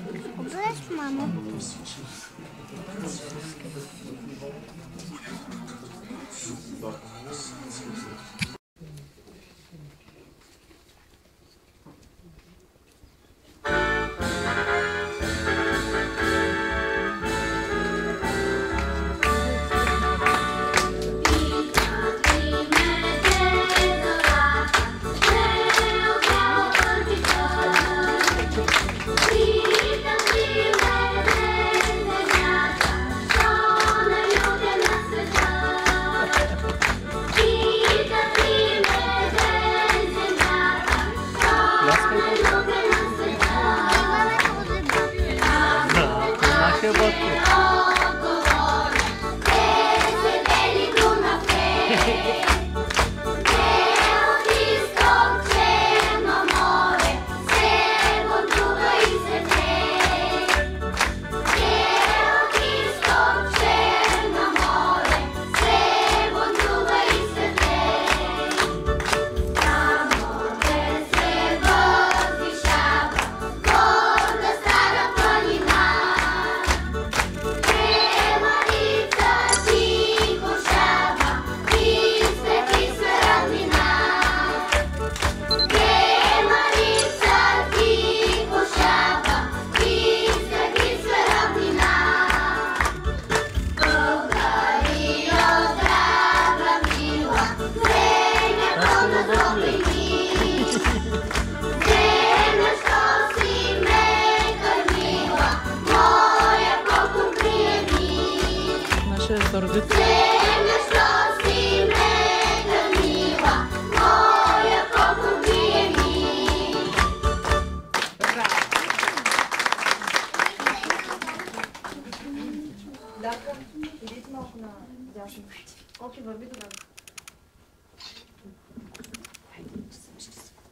Облез, мамо.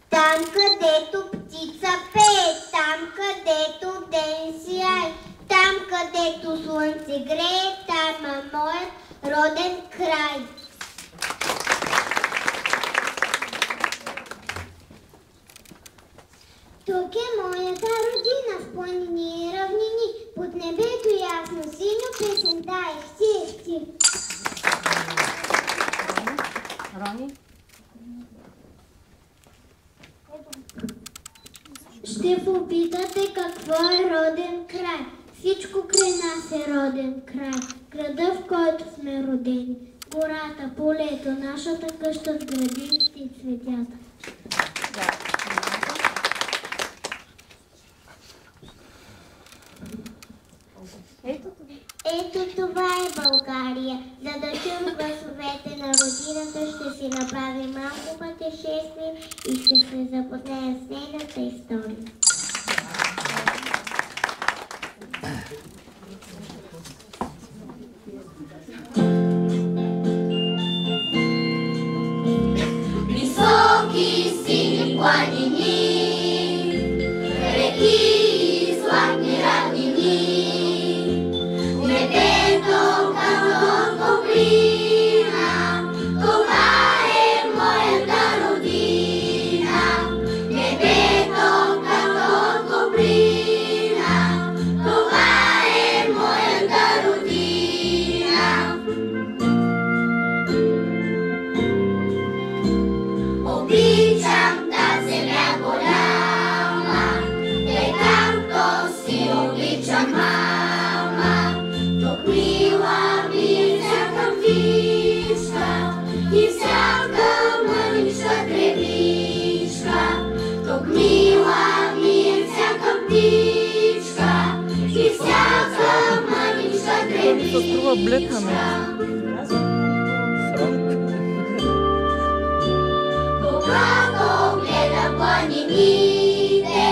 Там, където птица пее, там, където ден сияй, там, където слънце грее, там е моят роден край. Тук е моята родина, в планини и равнини, под небето ясно синьо, песента е хти. Рони? Ще попитате какво е роден край. Всичко край нас е роден край. Града, в който сме родени. Гората, полето, нашата къща с градинките и цветята. Ето това е България. За да чуем гласовете на родината, ще си направим малко пътешествие и ще се запознаем с нейната история. Високи сини планини, реки и златни равнини, небето като топлина, това е моята родина. Небето като топлина, това е моята родина. Обичам тази земя голяма, тъй както си обичам мама. Тук мила ми е всяка птичка и всяка мъничка дребичка. Тук мила ми е всяка птичка и всяка мъничка дребичка. Когато гледам планините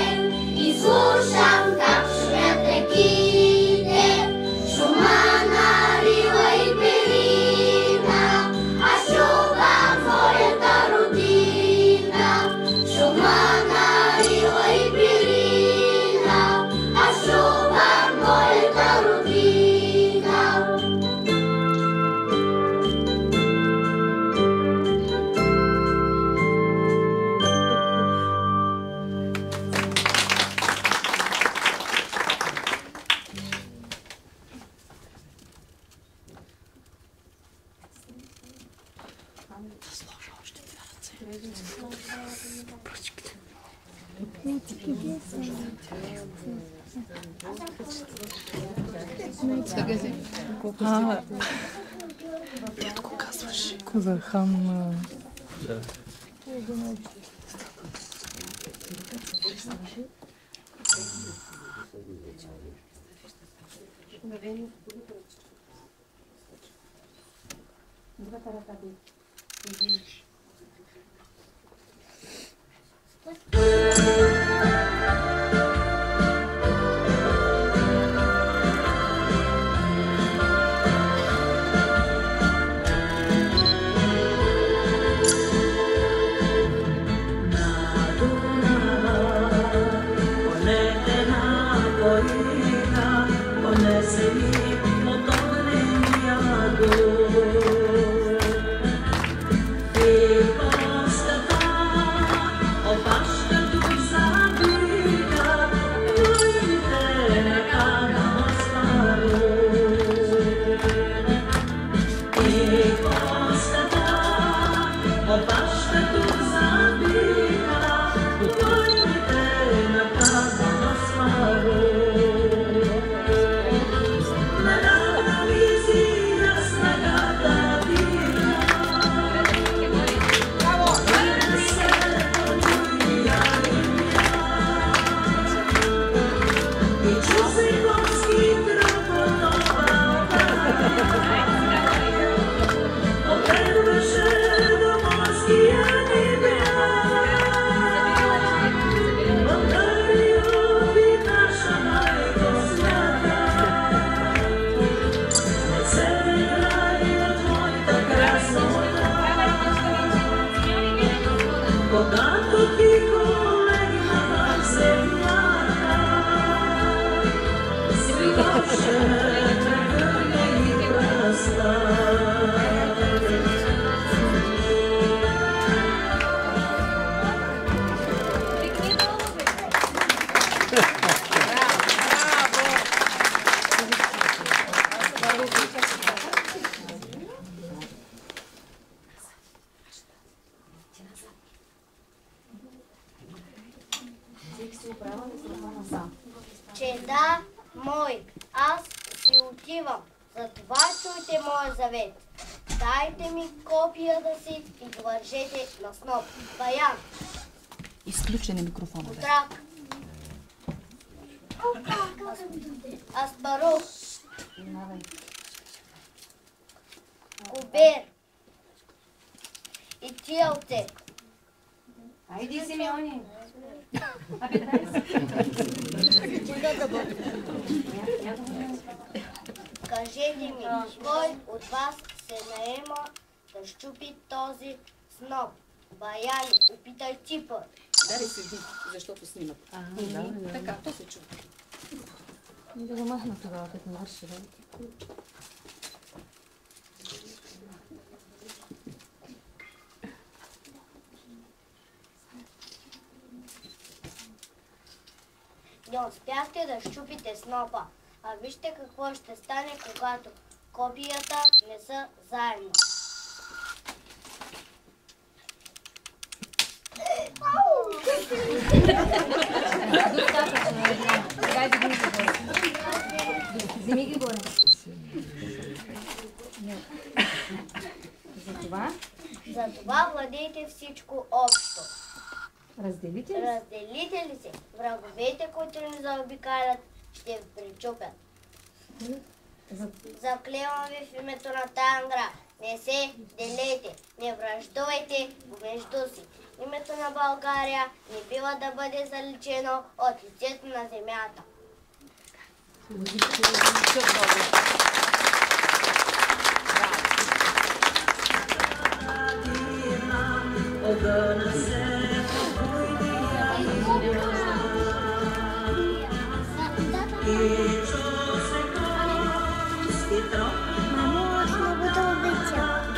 и слушам как шумят реките, шума на рила и перина, аз чувам моята родина. Шума на рила и перина, аз чувам моята родина. За хан. Чеда мой, аз си отивам, затова чуйте моя завет. Дайте ми копията си и го вържете на сноп. Баян. Изключен е микрофона. Утрак. Аспарух. Кубер. И тиелце. Айде, Симеони. Кажете ми, кой от вас се наема да щупи този сноп? Баяни, опитай ти път. Дари седи, защото снимат. Така, то се чува. Да го махна тогава, като навърши. Не успяхте да щупите снопа, а вижте какво ще стане, когато копията не са заедно. Вземи ги горе. Затова владейте всичко общо. Разделите ли? Разделите ли се, враговете, които ни заобикалят, ще ви причупят. Заклевам ви в името на Тангра. Не се делете, не враждувайте помежду си. Името на България не бива да бъде заличено от лицето на земята. Мамо, аз много да обичам.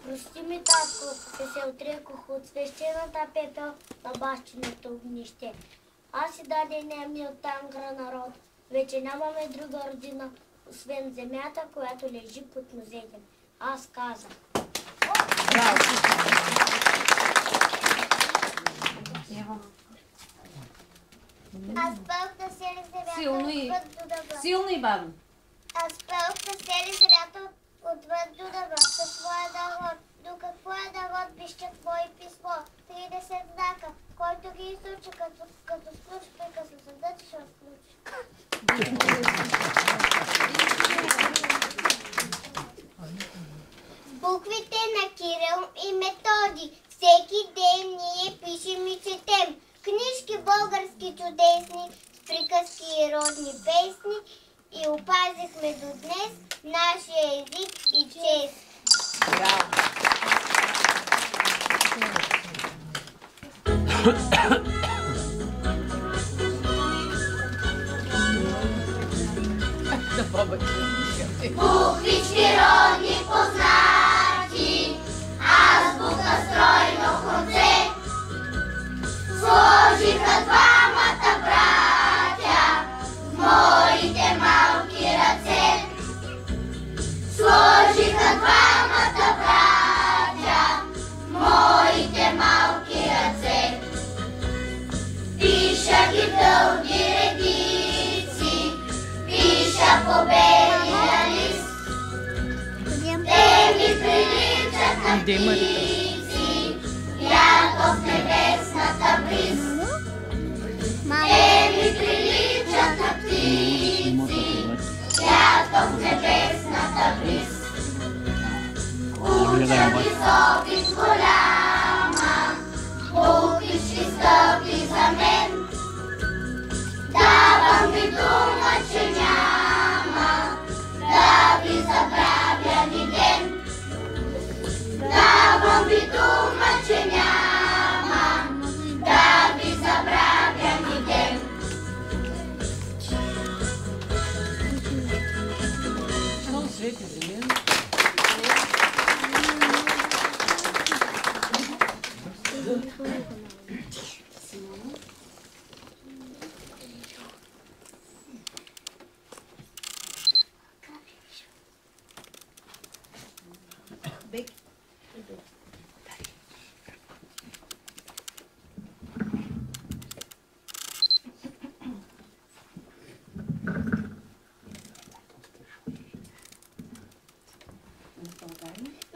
Прости ми, татко, че се отрекох от свещената пепел на бащиното огнище. Аз си даде немния от Тангра народ Вече нямаме друга родина, освен земята, която лежи под нозете. Аз казах. Аз пълх на сели земята отвъд до дъба. Силно и бавно. Аз пълх на сели земята отвъд до дъба. Със своя народ. До какво е народ вижте твое писмо. 30 знака, който ги изучи, като сключи прекъсно съдът, ще отключи. Буквите на Кирил и Методи. Всеки ден ние пишем и четем. Книжки български чудесни, с приказки и родни песни. И опазихме до днес нашия език и чест. Буквички родни познати, азбука стройно конце, сложиха двамата братя в моите малки ръце. Сложиха двамата братя в моите малки ръце. Пиша ги в дълги редици, пиша по белия лист. Те ми приличат на птици, лято в небесната бриз. Те ми приличат на птици, лято в небесната бриз. Уча високи с голяма, буквички скъпи за мен. Давам ви дума, че няма да ви забравя ни ден. Давам ви дума, че няма да ви забравя ни ден. Много свети зелен.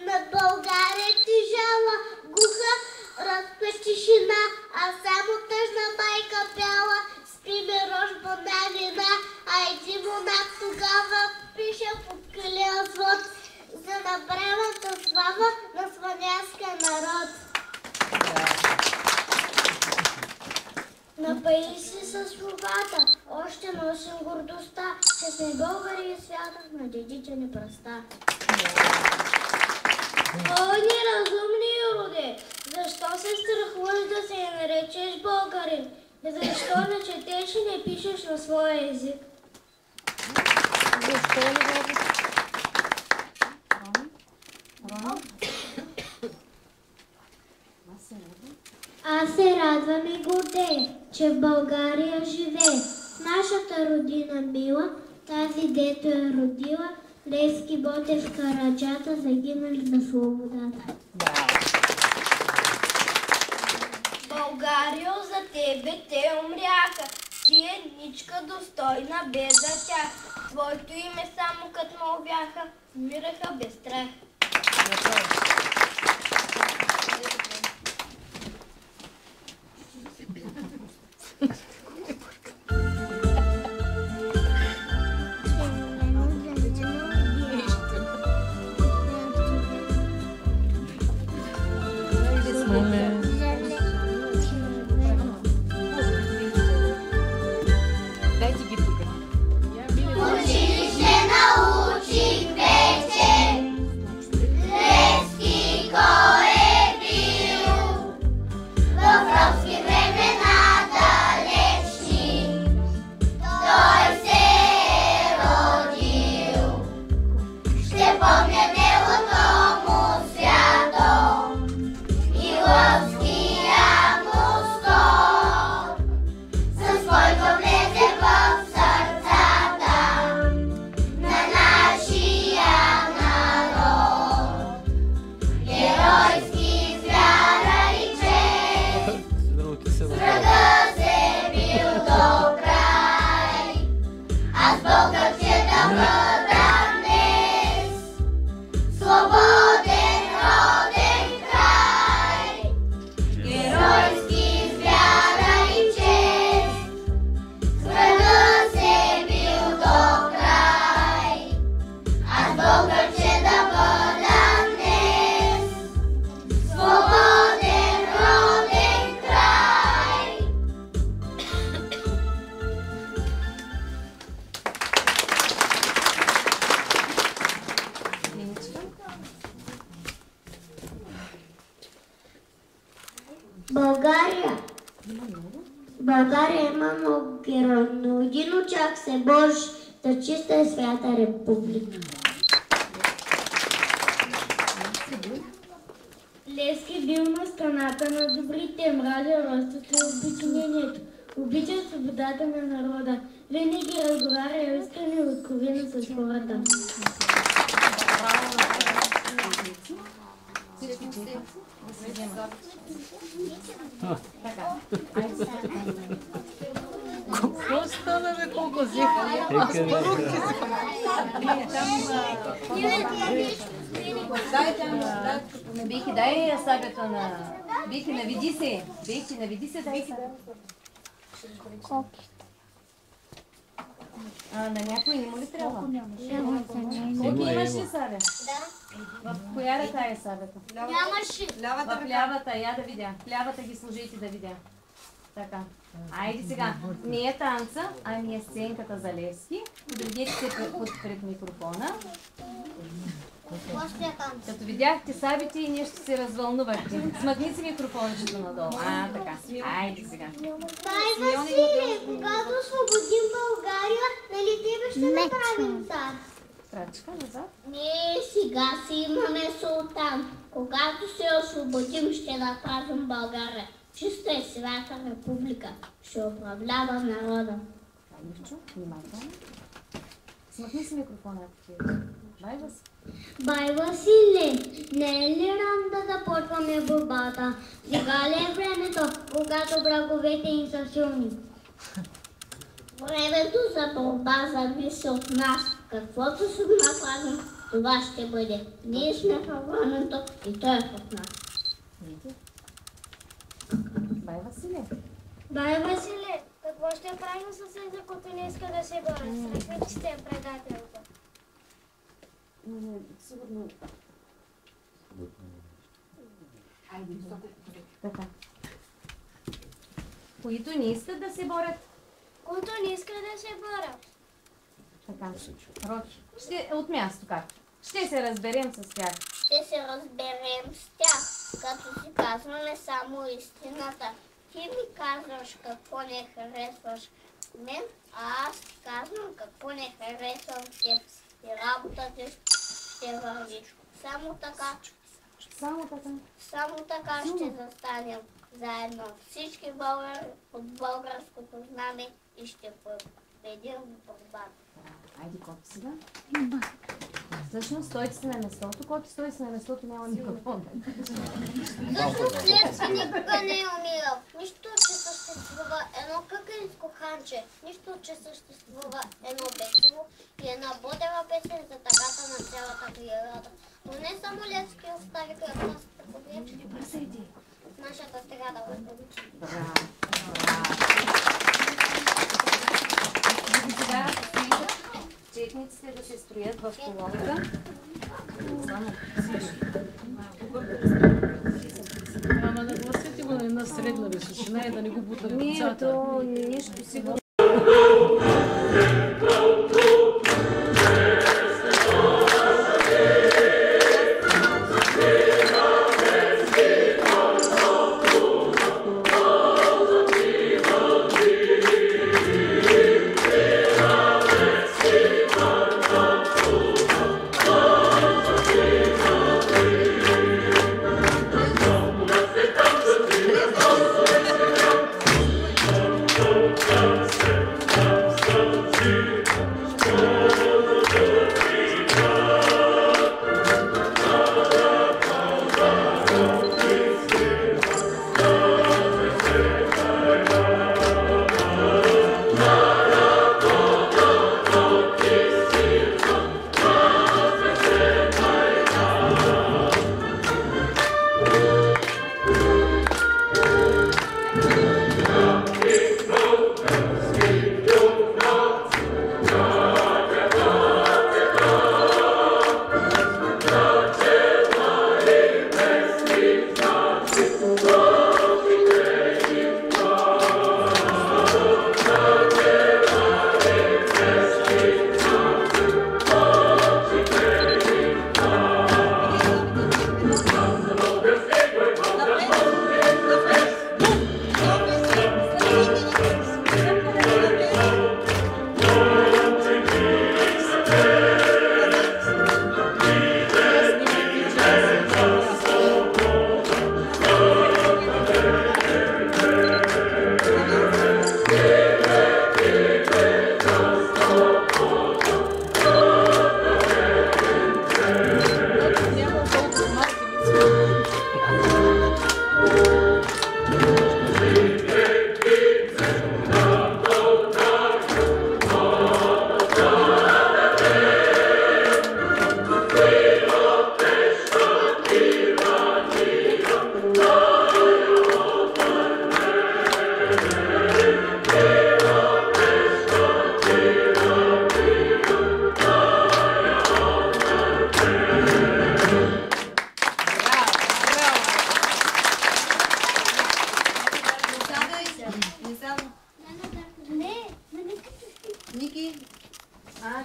Над България тежала, глуха, ръска тишина, а само тъжна майка пяла, спи ми рожба вина, а един монах тогава пише под килия звод за направената слава на славянския народ. Напои се със словата, още носим гордостта, че сме българи и свята на дедите ни пръста. О, неразумни роде, защо се страхуваш да се наречеш българин? Защо не четеш и не пишеш на своя език? Защо не го Аз се радвам и гордея, че в България живее. Нашата родина мила, тази дето е родила, Левски, Ботев, Караджата, загинали за свободата. Българио, за тебе те умряха, ти едничка достойна без за тях. Твоето име само като мълвяха, умираха без страх. Дайте ги тук. Училище научих вече, Левски кой е бил, в робски времена далечни, той се е родил. Ще помня делото му свято и лъв бъда днес свободен роден край, геройски с вяра и чест, с врага се бил до край. Аз българче да бъда днес свободен роден край. България има много герои, но един от тях се бори за чиста и свята република. Левски бил на страната на добрите, мразя ростът и обединението. Обича свободата на народа. Винаги разговаря искрено и откровено с хората. Какво стана, бе, колко взеха? Аз парухи Бейки, дай я сабята на... Бейки, наведи се. Бейки, наведи се, дай сабята. На някой не му ли трябва? Колко имаш ли сабя? Да. В коя ръка е сабята? Нямаше. В лявата, я да видя. В лявата ги сложите да видя. Така. Айде сега. Не е танца, ами е сценката за Левски. Дойдете се пред микрофона. Като видяхте сабите и нещо се развълнувахте. Смъкни си микрофончето надолу. Така. Айде сега. Дай, Василе, когато освободим България, нали тебе ще направим цар? Крачка назад. Не, сега си имаме султан. Когато се освободим, ще направим България. Чиста и свята република. Ще управлява народа. Мирчо, внимателно. Смъкни си микрофона. Бай, Василе. Бай, Василе, не е ли рано да започваме борбата? Сега ли е времето, когато враговете им са силни? Времето за борба зависи от нас. Каквото си направим, това ще бъде. Ние сме във времето и той е в нас. Бай, Василе. Бай, Василе, Какво ще правим с тези, които не иска да се борят? Срещу ще е предателите. Сигурно. Така. Които не искат да се борят. Които не искат да се борят. Така. Роки. От място как? Ще се разберем с тях. Ще се разберем с тях, като си казваме само истината. Ти ми казваш какво не харесваш мен, а аз ти казвам какво не харесвам теб. И работата ще върви. Само така ще застанем заедно всички българи под българското знаме и ще победим борбата. Айде, Коти сега. Всъщност, стойте се на местото. Коти, стой се на местото, няма микрофон. Всъщност Левски никога не е умирал. Нищо, че съществува едно къкариско ханче. Нищо, че съществува едно бесиво и една бодева песен за тъгата на цялата природа. Но не само Левски остави кръвната победа. Нашата страда възбудича. Браво! Сега четниците да се строят в колонка. Ама нагласете го на една средна височина и да не го бутат Не, децата. то нищо сигурно. Yes.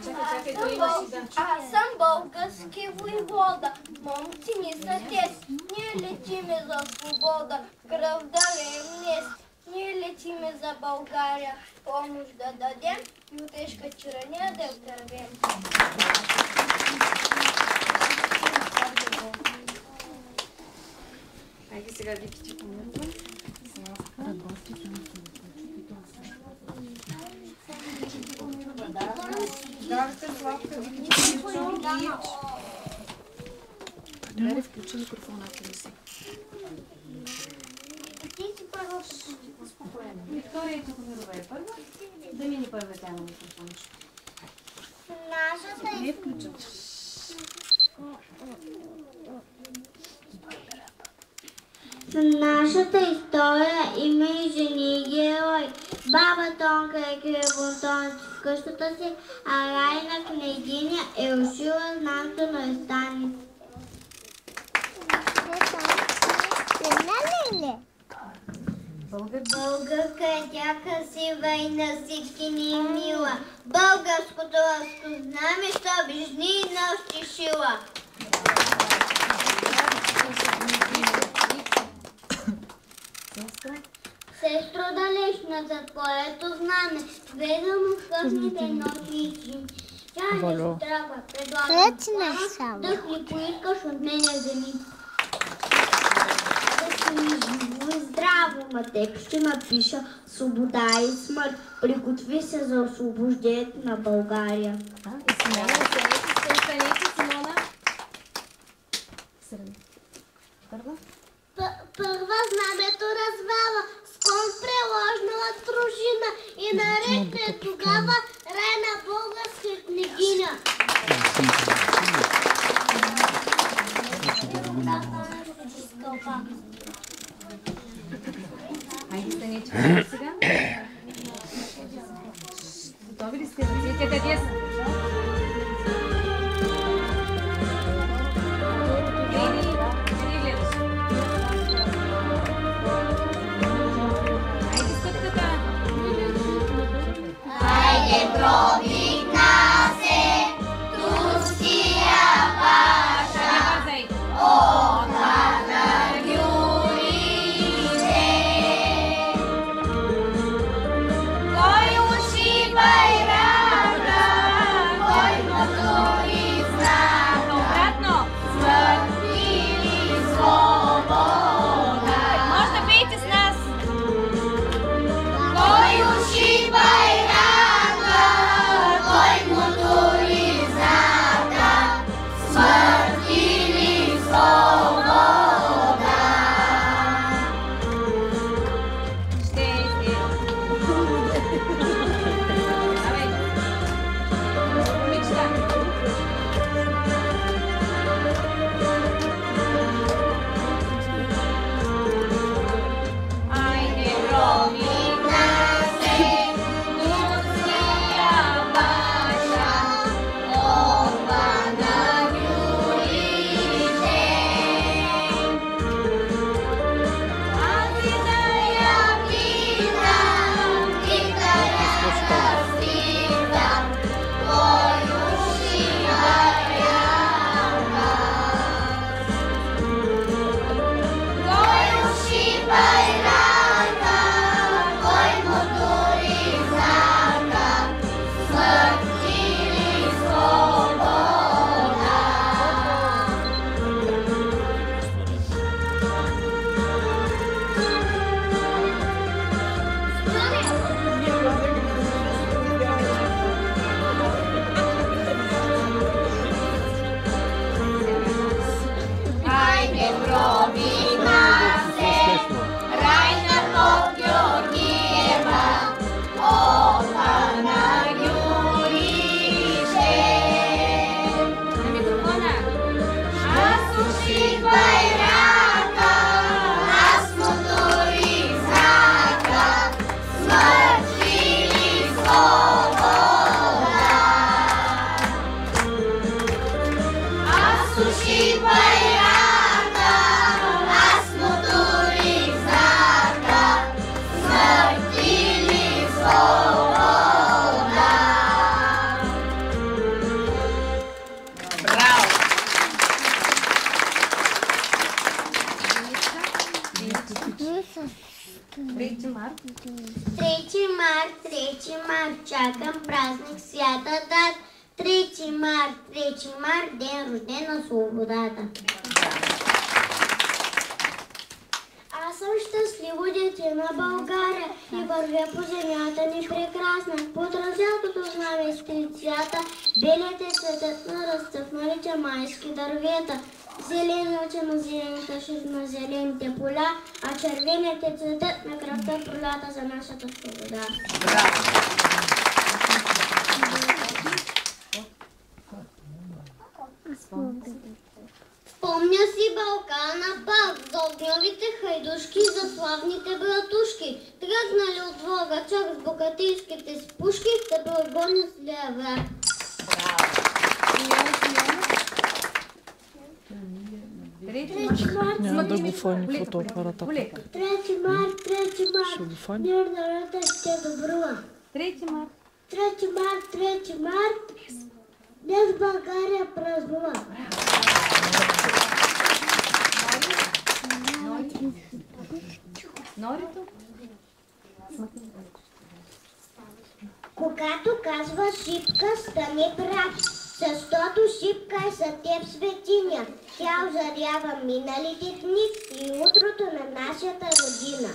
Чакай, кой имаш и да. Аз съм български войвода, момци ни са тез. Ние летиме за свобода, кръв да леем днес. Ние летиме за България, помощ да дадем и от тежка тирания да вдървем. Айде сега Вики, че помогна. Дай включи микрофона, ако не си. Виктория Тихомирова е първа. Да мини първа тя на микрофон. Нашата Не включат. В нашата история има и жени герой. Баба Тонка е кръвонтонец в къщата си, а Райна княгиня е ушила знамето на изстаница. Българка е тя красива и на всички ни е мила. Българското разпознаме, що биш дни и нощи шила. Сестро далечна, за твоето знаме, ведам от късните нощи и зими. Тя не се трябва, предлагам да ли поискаш от мене вземи. Да си ми живо и здраво, матек ще напиша свобода и смърт. Приготви се за освобождението на България. И Симона, останете, Симона. Първа? Първа знамето развала, с кон преложнала дружина и нарече тогава Райна българска княгиня. Айде станете сега. Готови ли сте? Ръцете къде са? Къде гледаш? Айде стъпката. Айде пробигна се, турския паша, Бързай. ота на гюрите. 3 март, ден роден на свободата. Аз съм щастливо дете на България и вървя по земята ни прекрасна. Под разялкото знаме с три цвята, белият е цветът на разцъфналите майски дървета. Зеленият е на зелените шизи на зелените поля, а червеният е цветът на кръвта пролята за нашата свобода. Спомня си Балкана пак, за огньовите хайдушки, за славните братушки. Тръгнали от Волга чак с богатейските си пушки, да прогонят злия враг. Няма да го фони фотоапарата. 3 март, мир народа ще добрува. 3 март. 3 март, днес България празнува. Норито? Когато казва шипка, стани брат, защото шипка е за теб светиня. Тя озарява миналите дни и утрото на нашата родина.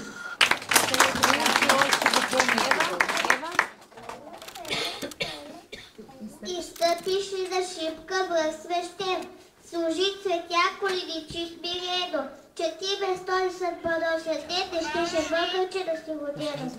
И стъпиш ли за шипка в свещен, служи цветя, коледи чист биредо, че ти без този съд подосветете, ще бъгълче да си водера.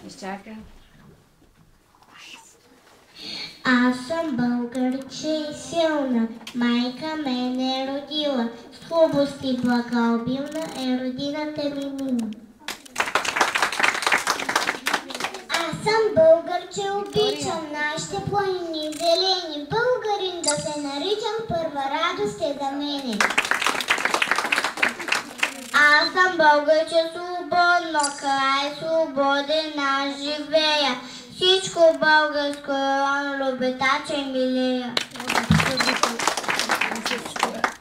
Изчакай. Аз съм българче и силна, майка мен е родила, с хубост и благообилна е родината ми мила. Аз съм българче, обичам нашите планини зелени, българин да се наричам, първа радост е за мене. Аз съм българче свободно, край свободен аз живея. Всичко българско е любетаче милея.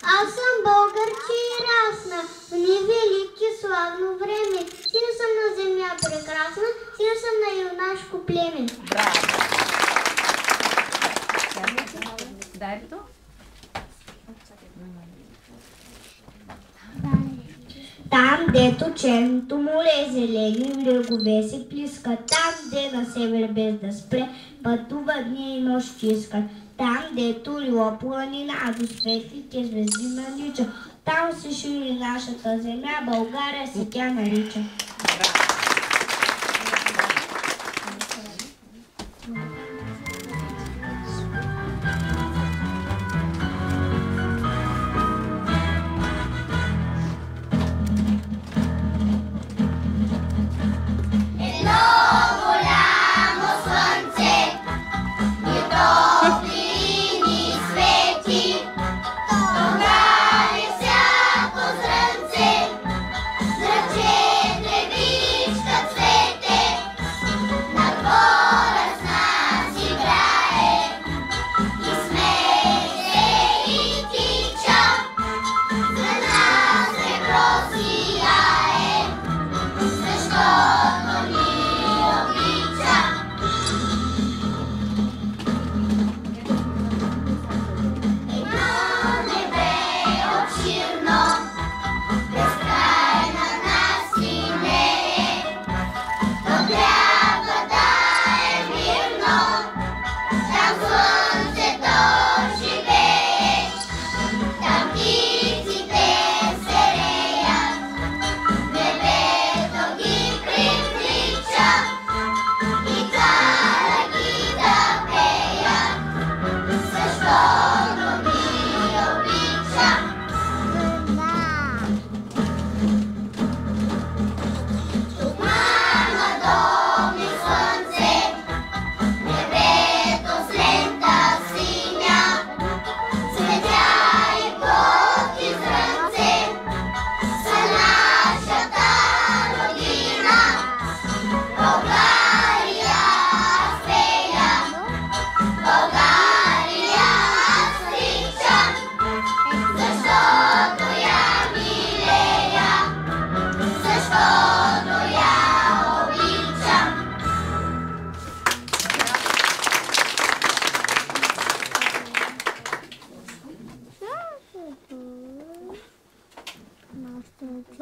Аз съм българче и расна, в невелики славно време. Син съм на земя прекрасна, син съм на юнашко племе. Дай то. Там, дето черното море, зелени брегове се плискат, там, де на север без да спре, пътува дни и нощ искат. Там, дето лила планина, до светлите звезди налича, там се шири нашата земя, България се тя нарича. Голямо слънце, ни топли, ни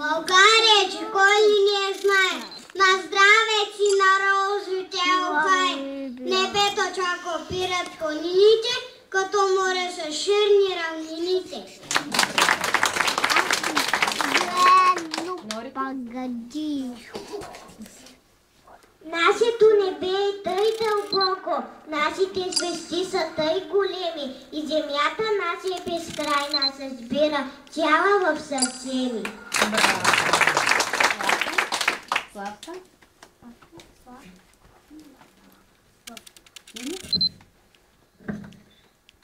България, че кой ли не знае, на здраве си на розовите ухай. Небето чак опират планините, като море са ширни равнините. Нашето небе е тъй дълбоко, нашите звезди са тъй големи и земята наша е безкрайна, се сбира цяла в сърце ми. Славка?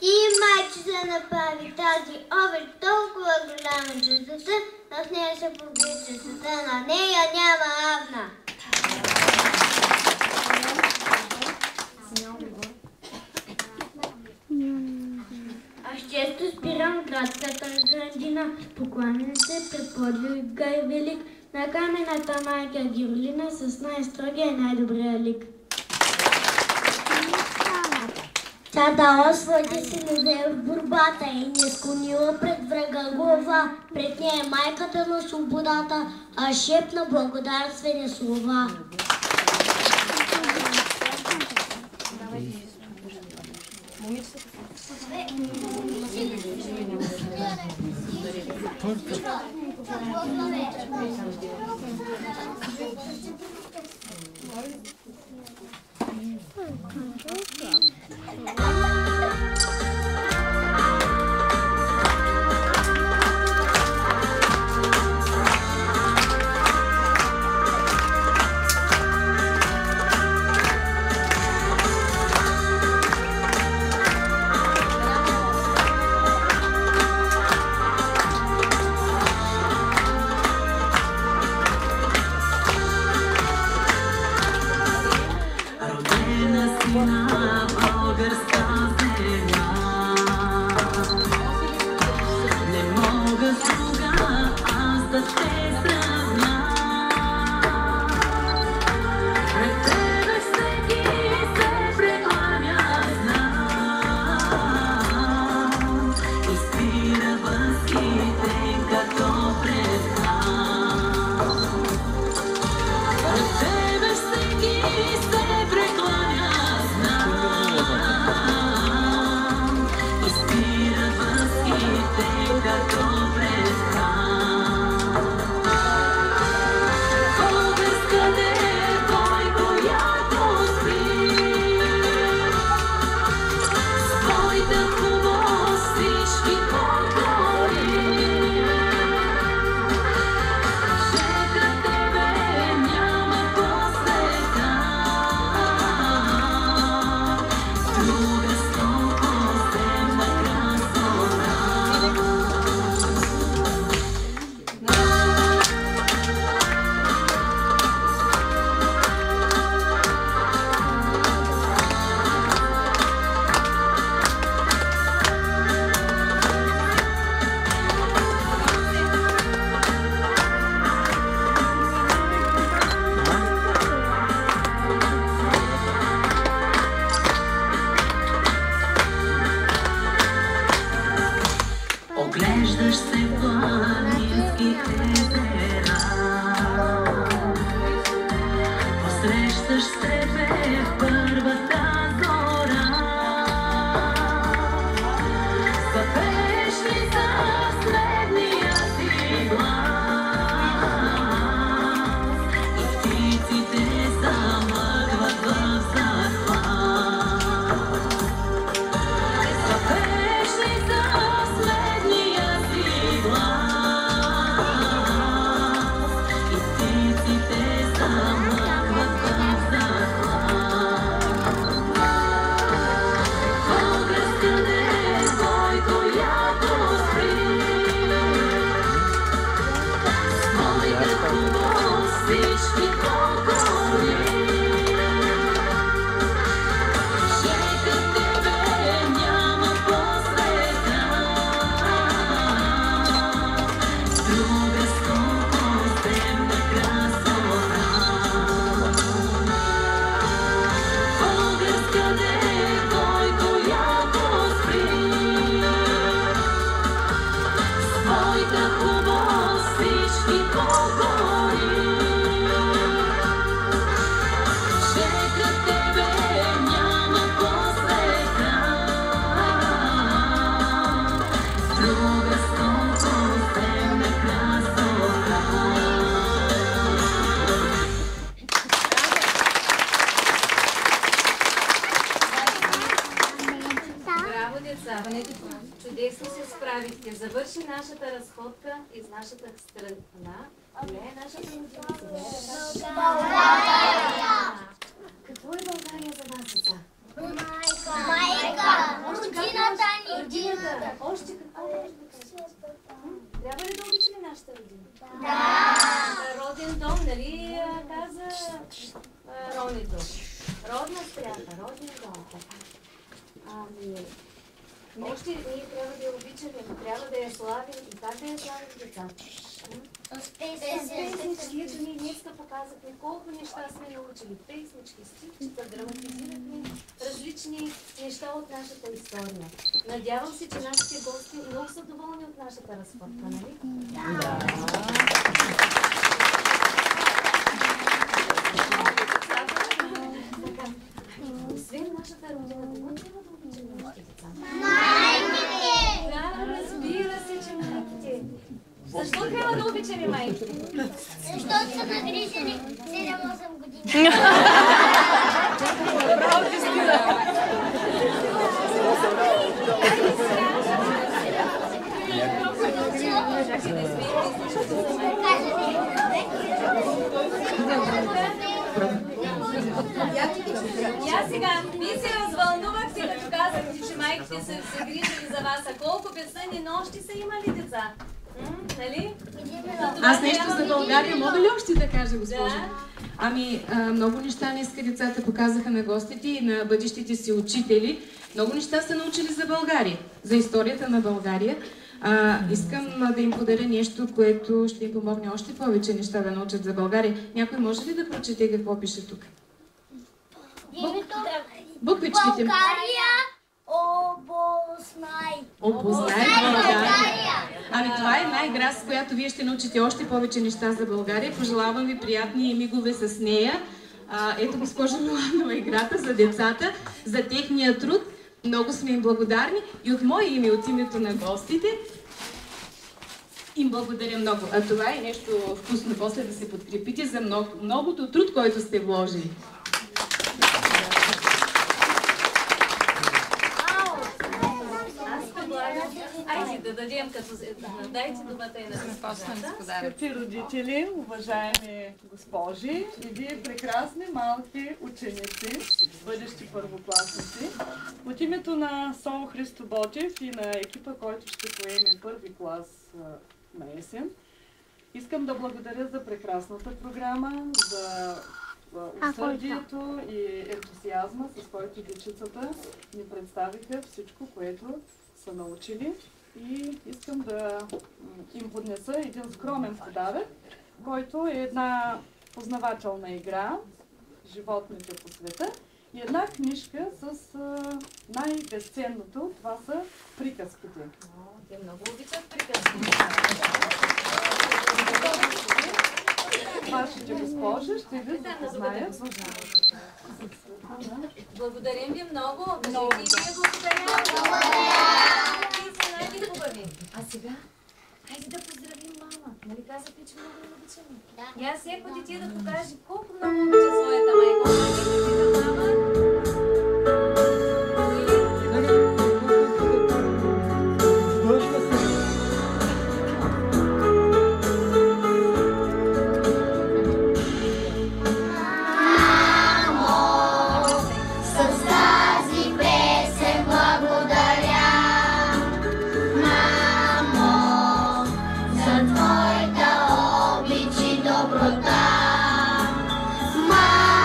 Ти, майче, се направи тази овер толкова голяма звездата, а с нея се поглича света, на нея няма равна. Аз често спирам градската градина, покланям се пред подвига и велик, на камената майка Гирлина с най-строгия и най-добрия лик. Тя дала своите синове в борбата и не склонила пред врага глава. Пред нея е майката на свободата, а шепна благодарствени слова. Чудесно се справихте. Завърши нашата разходка из нашата страна. Коя е нашата родина? България! Какво е България за вас, деца? Майка! Родината ни! Родината! Още какво може да кажа? Трябва ли да обичаме нашата родина? Да! Роден дом, нали каза Ронито? Родна стряха, роден дом. Още ние трябва да я обичаме, трябва да я славим. И как да я славим, деца? Песнички, ето ние днес показахме колко неща сме научили. Песнички, стихчета, драматизирахме различни неща от нашата история. Надявам се, че нашите гости много са доволни от нашата разходка, нали? Да! Освен нашата родина, кого трябва да обичаме нашите деца? Майките! Да, разбира се, че майките. Защо трябва да обичаме майките? Защото са нагрижени 7-8 години. Браво, Кристина! Я сега, вие се развълнувахте, като казахте, че майките са се грижили за вас. А колко безсънни нощи са имали деца? Нали? Аз нещо за България мога ли още да кажа, госпожа? Ами, много неща днеска децата показаха на гостите и на бъдещите си учители. Много неща са научили за България, за историята на България. Искам да им подаря нещо, което ще им помогне още повече неща да научат за България. Някой може ли да прочете какво пише тук? Буквичките. България, обознай. Опознай България. Ами това е една игра, с която вие ще научите още повече неща за България. Пожелавам ви приятни мигове с нея. Ето, госпожа Миланова, играта за децата, за техния труд. Много сме им благодарни и от мое име, от името на гостите, им благодаря много. А това е нещо вкусно, после да се подкрепите за многото труд, който сте вложили. Айде да дадем като... Дайте думата и на госпожата. Скъпи родители, уважаеми госпожи и вие прекрасни малки ученици, бъдещи първокласници, от името на СОУ Христо Ботев и на екипа, който ще поеме първи клас на есен, искам да благодаря за прекрасната програма, за усърдието и ентусиазма, с който дечицата ни представиха всичко, което са научили. И искам да им поднеса един скромен подарък, който е една познавателна игра "Животните по света" и една книжка с най-безценното. Това са приказките. Те много обичат приказки. Вашите госпожи ще ви запознаят. Благодарим ви много. Много. И вие благодаря. Вие са най-хубави. А сега, хайде да поздравим мама. Нали казахте, че много я обичаме? Да. И аз всяко дете да покаже колко много обича своята майка. Мама. Мама!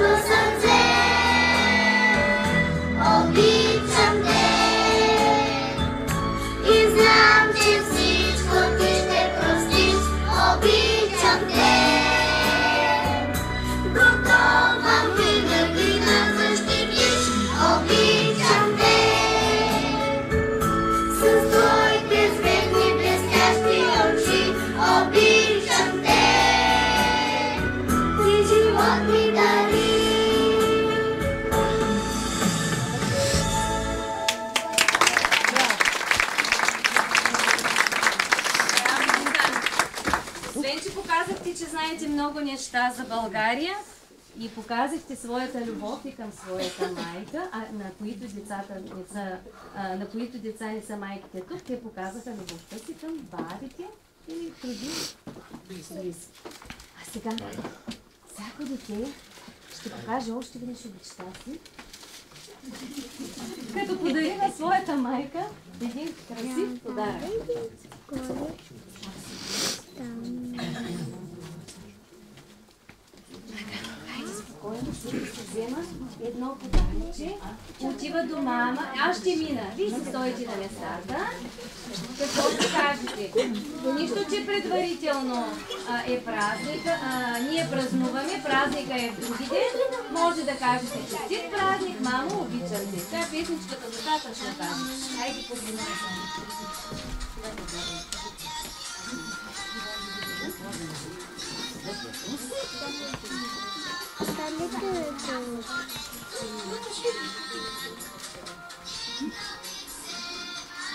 моето сърце, обичам те и знам, че всичко ти ще простиш, обичам те. Готова винаги да защитиш, обичам те. С твоите светли блестящи очи, обичам те. Ти живот ми дари. Освен, че показахте, че знаете много неща за България и показахте своята любов и към своята майка, на които деца не са майките тук, те показаха любовта си към бабите или други близки. А сега, всяко дете ще покаже още веднъж обичта си, като подари на своята майка един красив подарък. Спокойно ще взема едно подаръче, отива до мама. Аз ще мина. Вие се стоите на местата. Какво ще кажете? Нищо, че предварително е празник. Ние празнуваме. Празника е в други ден. Може да кажете честит празник. Мамо, обичам те. Тя песничката достатъчно казва. Хайде, погледнете само.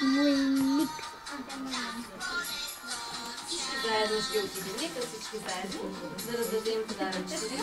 Войник. Заедно ще отидем. Нека всички заедно да раздадем подаръчите.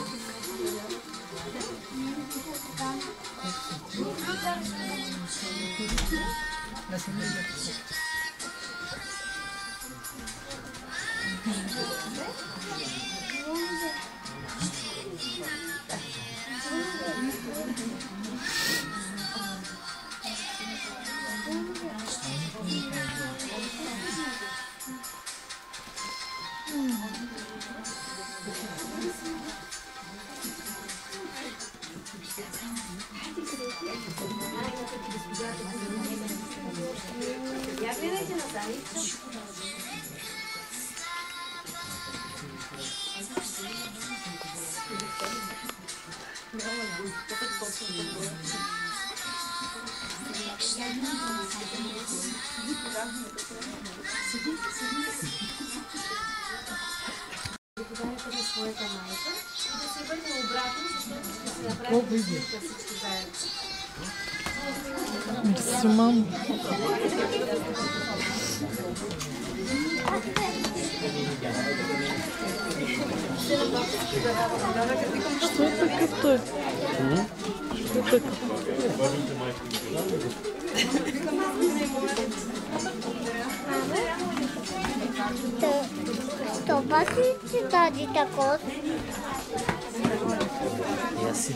Я гледайте на Даница. Подаръка на своята майка и да се върне обратно, защото ще се направи всички заедно. Мерси, мамо. Що е такъв той? Що е такъв? Това си ти даде тако. Я си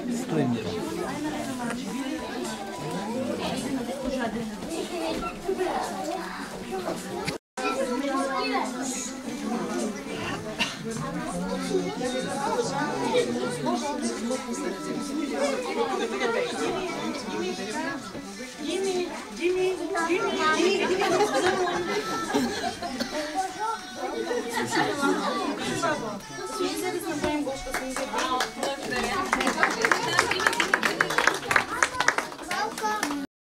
не стой ми. Дими.